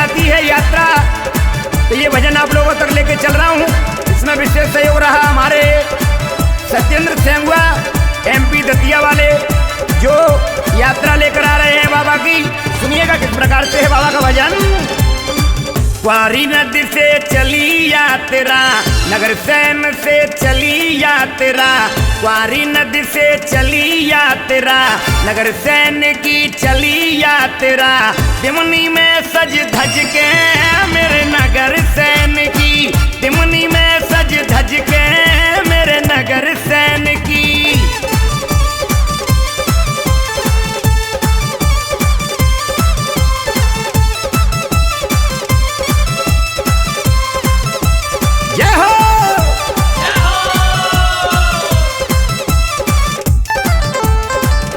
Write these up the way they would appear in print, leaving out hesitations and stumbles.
जाती है यात्रा, तो ये भजन आप लोगों तक लेके चल रहा हूँ। इसमें विशेष सहयोग रहा हमारे सत्येंद्र सेंगुआ MP दतिया वाले, जो यात्रा लेकर आ रहे हैं बाबा की। सुनिएगा किस प्रकार से है बाबा का भजन। क्वारी नदी से चली यात्रा, नगर सैन से चली यात्रा, क्वारी नदी से चली यात्रा, नगर सैन की चली यात्रा, दिमनी में सज धज के मेरे नगर सैन की, दिमनी में सज धज के मेरे नगर सैन की।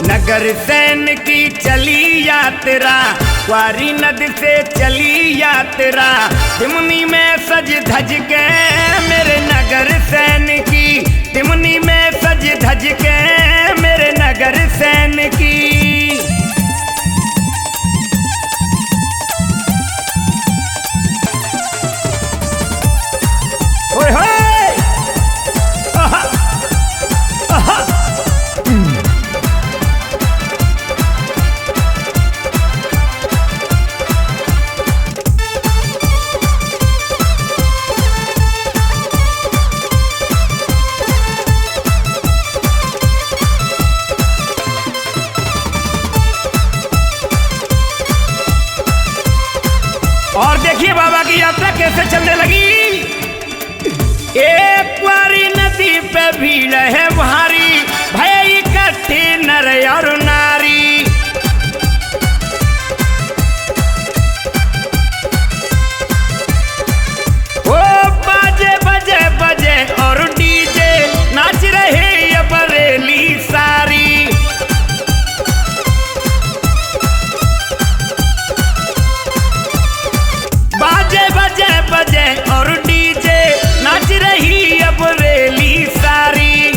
नगर सैन की चली यात्रा, क्वारी नदी से चली यात्रा, दिमनी में सज धज के मेरे नगर सैन की, दिमनी में सज धज के मेरे नगर सैन की। ओए होए और देखिए बाबा की यात्रा कैसे चलने लगी। एक क्वारी नदी पे भीड़ है भारी, भय इकट्ठे नर और नारी, ओ बाजे बजे बजे और डीजे नाच रहे ये बरेली सारी। बाजे बजे बजे और डीजे नाच रही अब रेली सारी।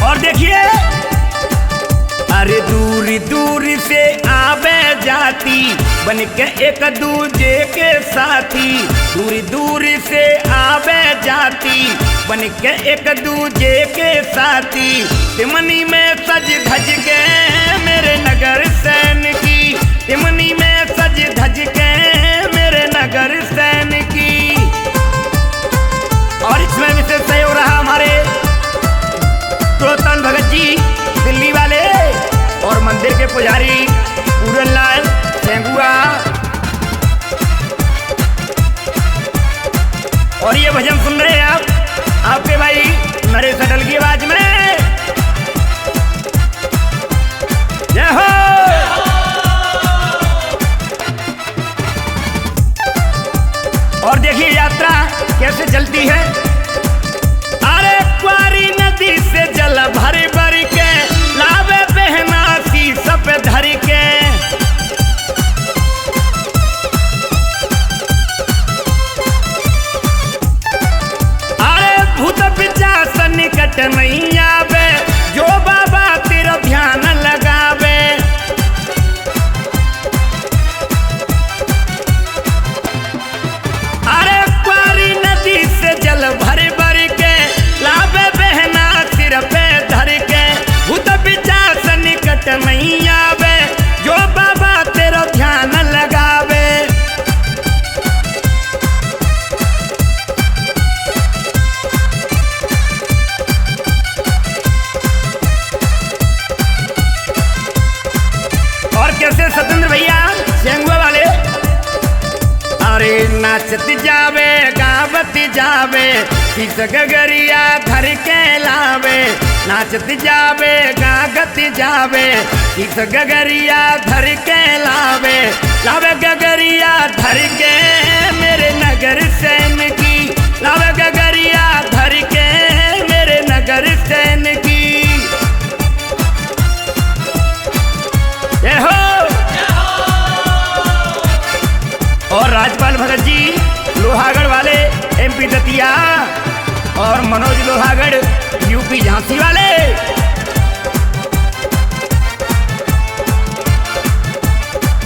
और देखिए, अरे दूरी दूरी से आवे जाती, बन के एक दूजे के साथी, दूरी दूरी से आवे जाती, बन के एक दूजे के साथी, तिमनी में सज धज के मेरे नगर सैन की, तिमनी में सज धज के मेरे नगर सैन की। और इसमें विशेष सहयोग रहा हमारे प्रोतन भगत जी दिल्ली वाले, और मंदिर के पुजारी पूरन लाल सेंगुआ। और ये भजन सुन रहे हैं आप, आपके भाई नरेश अटल की आवाज में। जय हो। और देखिए यात्रा कैसे चलती है। अरे क्वारी नदी से जल भर भर के लावे बहना शीश पे धर के, अरे भूत पिशाच निकट नहीं आवे, जो बाबा तेरा ध्यान लगावे। अरे क्वारी नदी से जल भर भर के लावे बहना सिर पे धर के, भूत पिशाच निकट नहीं आवे, जो बाबा तेरा ध्यान लगावे। और कैसे सत्येंद्र भैया सेंगुआ वाले, अरे नाचत जावे गावत जावे, शीश गगरिया धर के लावे, नाचत जावे गागत जावे, शीश गगरिया धर के लावे, लावे गगरिया धर के मेरे नगर सैन की, लावे गगरिया धर के मेरे नगर सैन की। जय हो। और राजपाल भगत जी लोहागढ़ वाले MP दतिया, और मनोज लोहागढ़ UP झांसी वाले।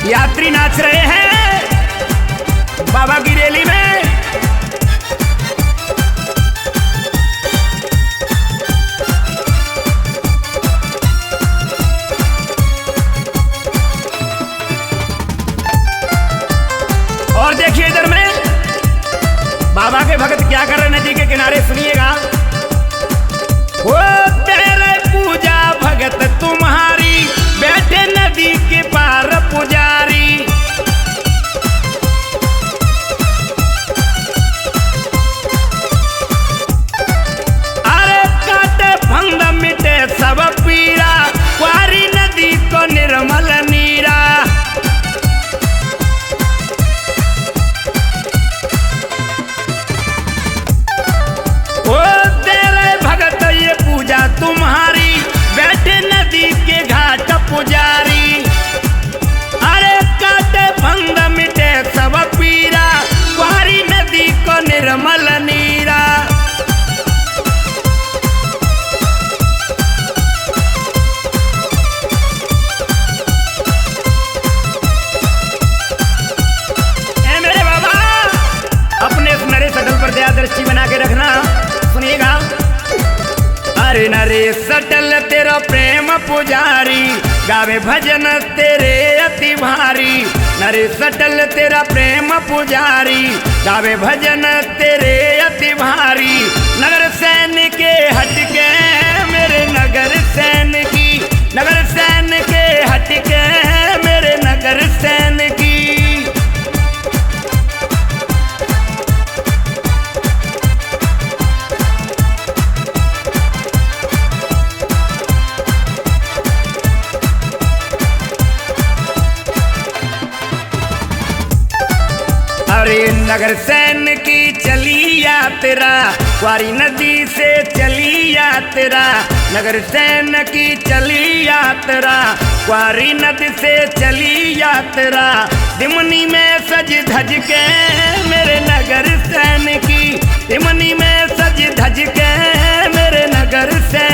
यात्री नाच रहे हैं बाबा की रैली में। और देखिए इधर में बाबा के भक्त क्या कर रहे हैं नदी के किनारे, सुनिएगा। हो तेरे पूजा भगत तुम्हारी, बैठे नदी के पार पुजारी। अरे काटे फंद मिटे सब पीरा, क्वारी नदी को निर्मल नीरा। तुम्हारी बैठे नदी के घाट पुजारी। अरे काटे फंद मिटे सब पीरा, क्वारी नदी को निर्मल नीरा। ए मेरे बाबा, अपने इस नरे सटल पर दया दृष्टि बना के रखना, सुनिएगा। अरे नरे सटल तेरा प्रेम पुजारी, गावे भजन तेरे अति भारी। नरे सटल तेरा प्रेम पुजारी, गावे भजन तेरे अति भारी। नगर सैन के हटके मेरे नगर सैन की, नगर सैन के हटके मेरे नगर सैन की। अरे नगर सैन की चली यात्रा, क्वारी नदी से चली यात्रा। नगर सैन की चली यात्रा, क्वारी नदी से चली यात्रा। दिमनी में सज धज के मेरे नगर सैन की, दिमनी में सज धज के मेरे नगर सैन